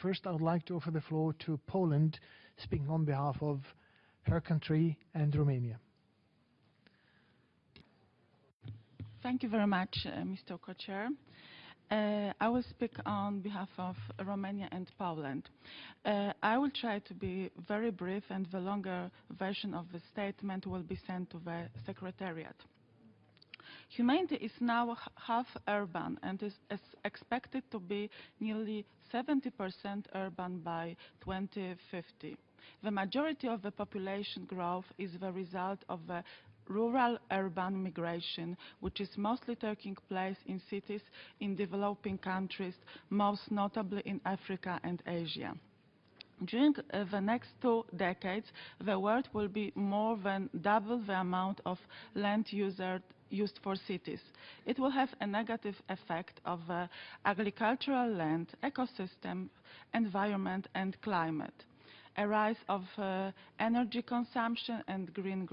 First, I would like to offer the floor to Poland, speaking on behalf of her country and Romania. Thank you very much, Mr. Co-Chair. I will speak on behalf of Romania and Poland. I will try to be very brief, and the longer version of the statement will be sent to the Secretariat. Humanity is now half urban and is expected to be nearly 70% urban by 2050. The majority of the population growth is the result of the rural-urban migration, which is mostly taking place in cities in developing countries, most notably in Africa and Asia. During the next 2 decades, the world will be more than double the amount of land used for cities. It will have a negative effect of agricultural land, ecosystem, environment, and climate. A rise of energy consumption and green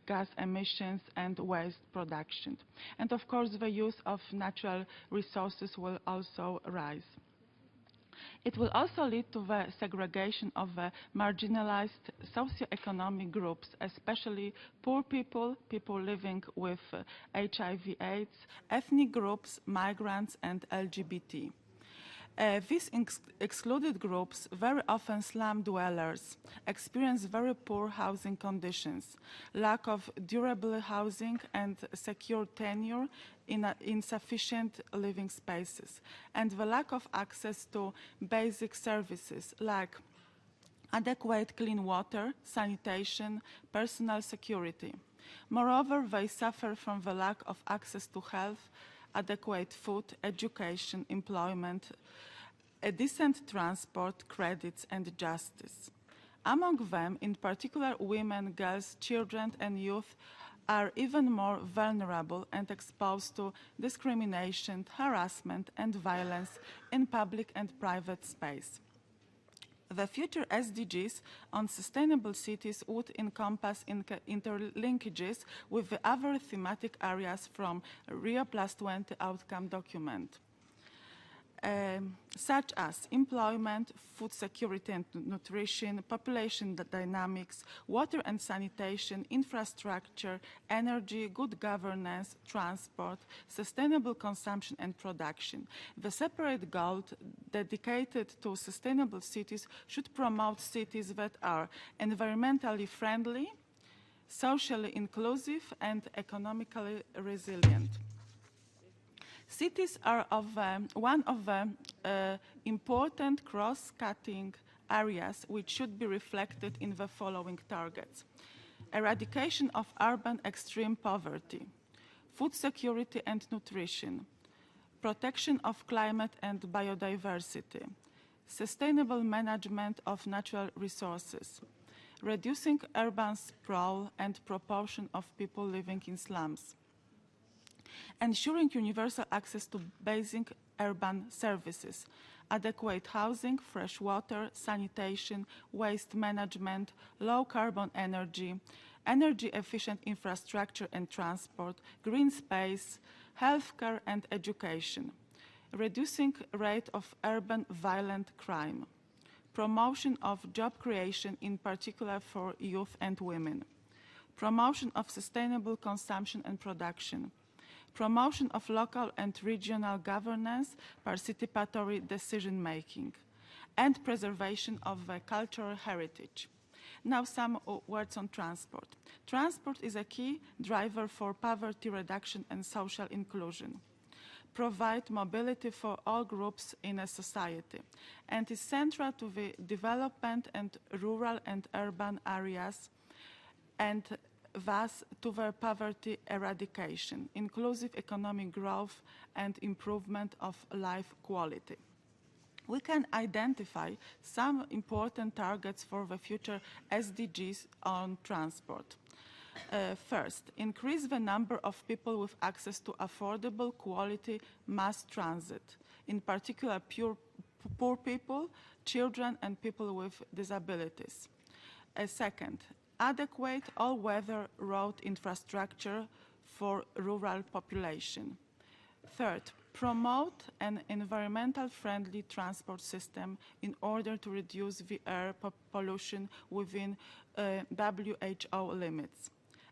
gas emissions and waste production. And of course, the use of natural resources will also rise. It will also lead to the segregation of marginalized socioeconomic groups, especially poor people, people living with HIV/AIDS, ethnic groups, migrants, and LGBT. These excluded groups, very often slum dwellers, experience very poor housing conditions, lack of durable housing and secure tenure in insufficient living spaces, and the lack of access to basic services like adequate clean water, sanitation, personal security. Moreover, they suffer from the lack of access to health, adequate food, education, employment, a decent transport, credits, and justice. Among them, in particular, women, girls, children, and youth are even more vulnerable and exposed to discrimination, harassment, and violence in public and private space. The future SDGs on sustainable cities would encompass interlinkages with the other thematic areas from Rio+20 outcome document, such as employment, food security and nutrition, population dynamics, water and sanitation, infrastructure, energy, good governance, transport, sustainable consumption and production. The separate goal dedicated to sustainable cities should promote cities that are environmentally friendly, socially inclusive, and economically resilient. Cities are one of the important cross-cutting areas which should be reflected in the following targets: eradication of urban extreme poverty, food security and nutrition, protection of climate and biodiversity, sustainable management of natural resources, reducing urban sprawl and proportion of people living in slums, ensuring universal access to basic urban services, adequate housing, fresh water, sanitation, waste management, low-carbon energy, energy-efficient infrastructure and transport, green space, healthcare and education, reducing rate of urban violent crime, promotion of job creation, in particular for youth and women, promotion of sustainable consumption and production, promotion of local and regional governance, participatory decision-making, and preservation of cultural heritage. Now some words on transport. Transport is a key driver for poverty reduction and social inclusion, provide mobility for all groups in a society, and is central to the development and rural and urban areas, and thus to their poverty eradication, inclusive economic growth, and improvement of life quality. We can identify some important targets for the future SDGs on transport. First, increase the number of people with access to affordable, quality mass transit, in particular poor people, children, and people with disabilities. Second, adequate all-weather road infrastructure for rural population. Third, promote an environmental-friendly transport system in order to reduce the air pollution within WHO limits.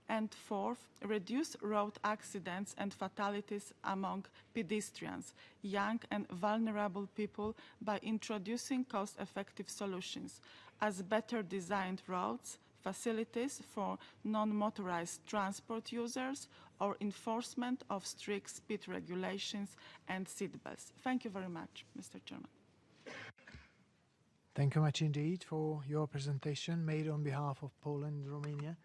And fourth, reduce road accidents and fatalities among pedestrians, young and vulnerable people by introducing cost-effective solutions, as better designed roads, facilities for non-motorized transport users, or enforcement of strict speed regulations and seatbelts. Thank you very much, Mr. Chairman. Thank you much indeed for your presentation made on behalf of Poland and Romania.